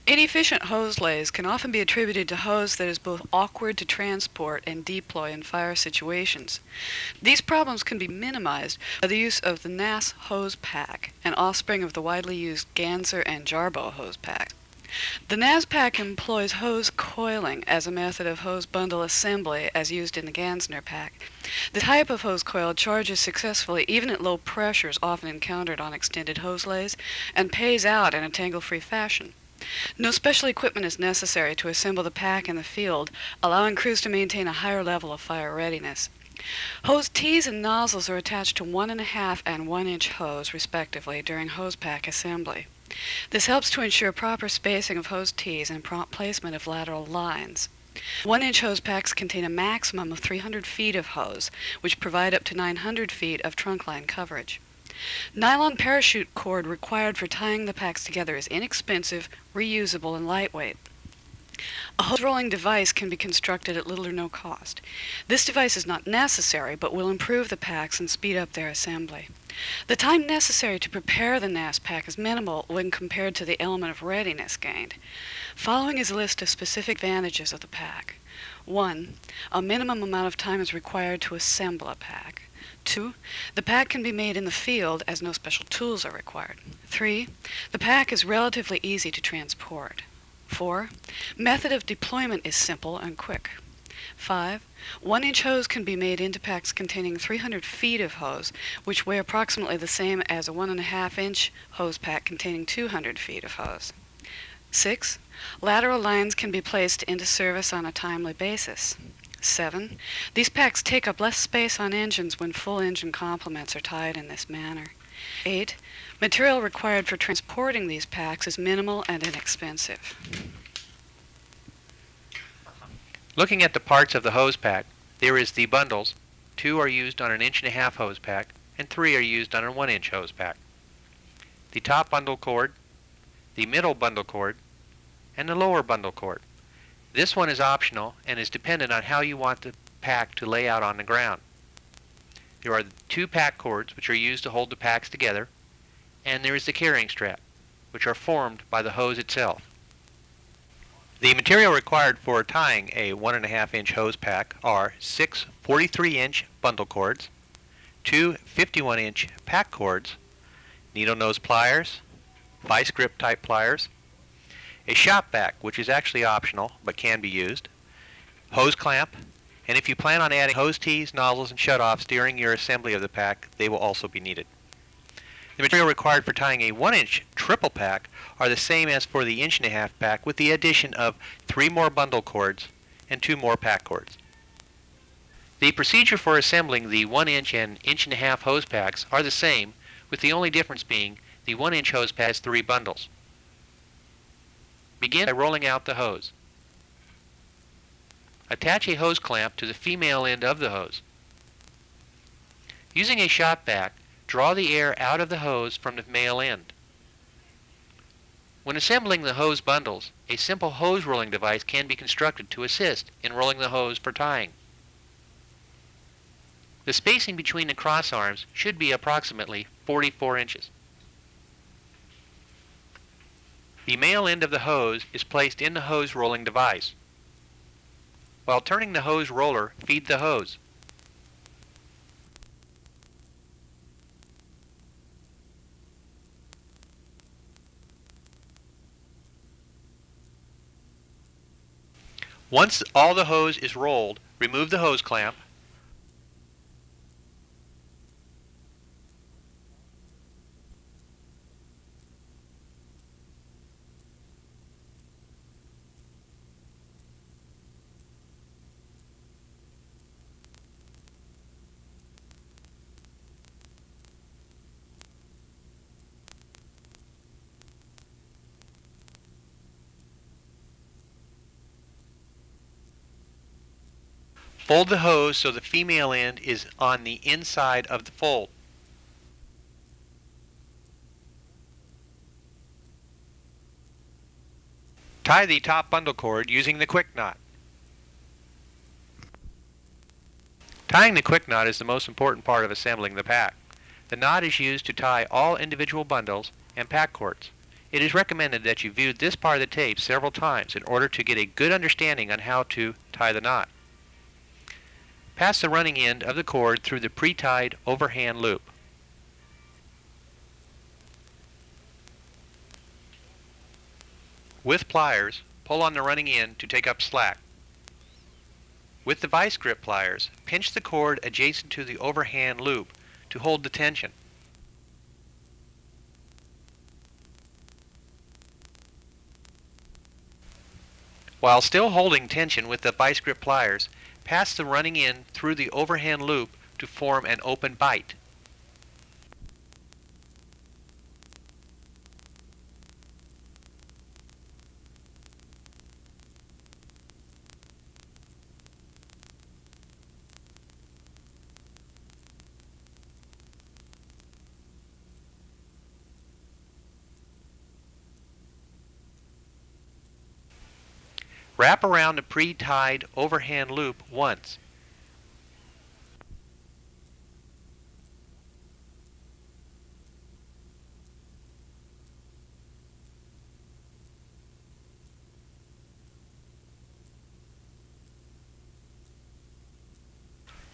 Inefficient hose lays can often be attributed to hose that is both awkward to transport and deploy in fire situations. These problems can be minimized by the use of the Gnass hose pack, an offspring of the widely used Ganser and Jarbo hose packs. The Gnass pack employs hose coiling as a method of hose bundle assembly as used in the Gansner pack. The type of hose coil charges successfully even at low pressures often encountered on extended hose lays and pays out in a tangle-free fashion. No special equipment is necessary to assemble the pack in the field, allowing crews to maintain a higher level of fire readiness. Hose tees and nozzles are attached to 1.5 and 1 inch hose, respectively, during hose pack assembly. This helps to ensure proper spacing of hose tees and prompt placement of lateral lines. 1 inch hose packs contain a maximum of 300 feet of hose, which provide up to 900 feet of trunk line coverage. Nylon parachute cord required for tying the packs together is inexpensive, reusable, and lightweight. A hose rolling device can be constructed at little or no cost. This device is not necessary, but will improve the packs and speed up their assembly. The time necessary to prepare the Gnass pack is minimal when compared to the element of readiness gained. Following is a list of specific advantages of the pack. 1. A minimum amount of time is required to assemble a pack. 2. The pack can be made in the field as no special tools are required. 3. The pack is relatively easy to transport. 4. Method of deployment is simple and quick. 5. 1 inch hose can be made into packs containing 300 feet of hose, which weigh approximately the same as a 1.5 inch hose pack containing 200 feet of hose. 6. Lateral lines can be placed into service on a timely basis. 7. These packs take up less space on engines when full engine complements are tied in this manner. 8. Material required for transporting these packs is minimal and inexpensive. Looking at the parts of the hose pack, there is the bundles. 2 are used on an 1.5 inch hose pack, and 3 are used on a 1 inch hose pack. The top bundle cord, the middle bundle cord, and the lower bundle cord. This one is optional and is dependent on how you want the pack to lay out on the ground. There are 2 pack cords, which are used to hold the packs together, and there is the carrying strap, which are formed by the hose itself. The material required for tying a 1.5 inch hose pack are 6 43-inch bundle cords, 2 51-inch pack cords, needle nose pliers, vice grip type pliers, a shop vac, which is actually optional but can be used, hose clamp, and if you plan on adding hose tees, nozzles, and shutoffs during your assembly of the pack, they will also be needed. The material required for tying a 1 inch triple pack are the same as for the 1.5 inch pack, with the addition of 3 more bundle cords and 2 more pack cords. The procedure for assembling the 1 inch and 1.5 inch hose packs are the same, with the only difference being the 1 inch hose pack has 3 bundles. Begin by rolling out the hose. Attach a hose clamp to the female end of the hose. Using a shop vac, draw the air out of the hose from the male end. When assembling the hose bundles, a simple hose rolling device can be constructed to assist in rolling the hose for tying. The spacing between the cross arms should be approximately 44 inches. The male end of the hose is placed in the hose rolling device. While turning the hose roller, feed the hose. Once all the hose is rolled, remove the hose clamp. Fold the hose so the female end is on the inside of the fold. Tie the top bundle cord using the quick knot. Tying the quick knot is the most important part of assembling the pack. The knot is used to tie all individual bundles and pack cords. It is recommended that you view this part of the tape several times in order to get a good understanding on how to tie the knot. Pass the running end of the cord through the pre-tied overhand loop. With pliers, pull on the running end to take up slack. With the vice grip pliers, pinch the cord adjacent to the overhand loop to hold the tension. While still holding tension with the vice grip pliers, pass the running end through the overhand loop to form an open bite. Wrap around the pre-tied overhand loop once.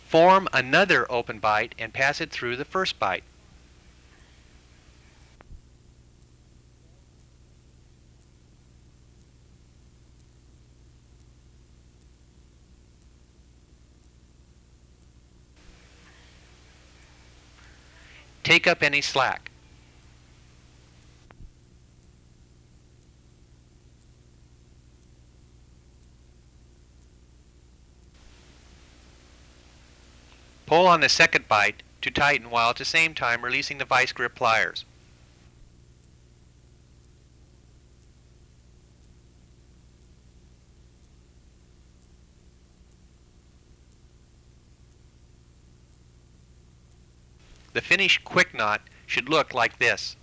Form another open bite and pass it through the first bite. Take up any slack. Pull on the second bite to tighten while at the same time releasing the vice grip pliers. The finished quick knot should look like this.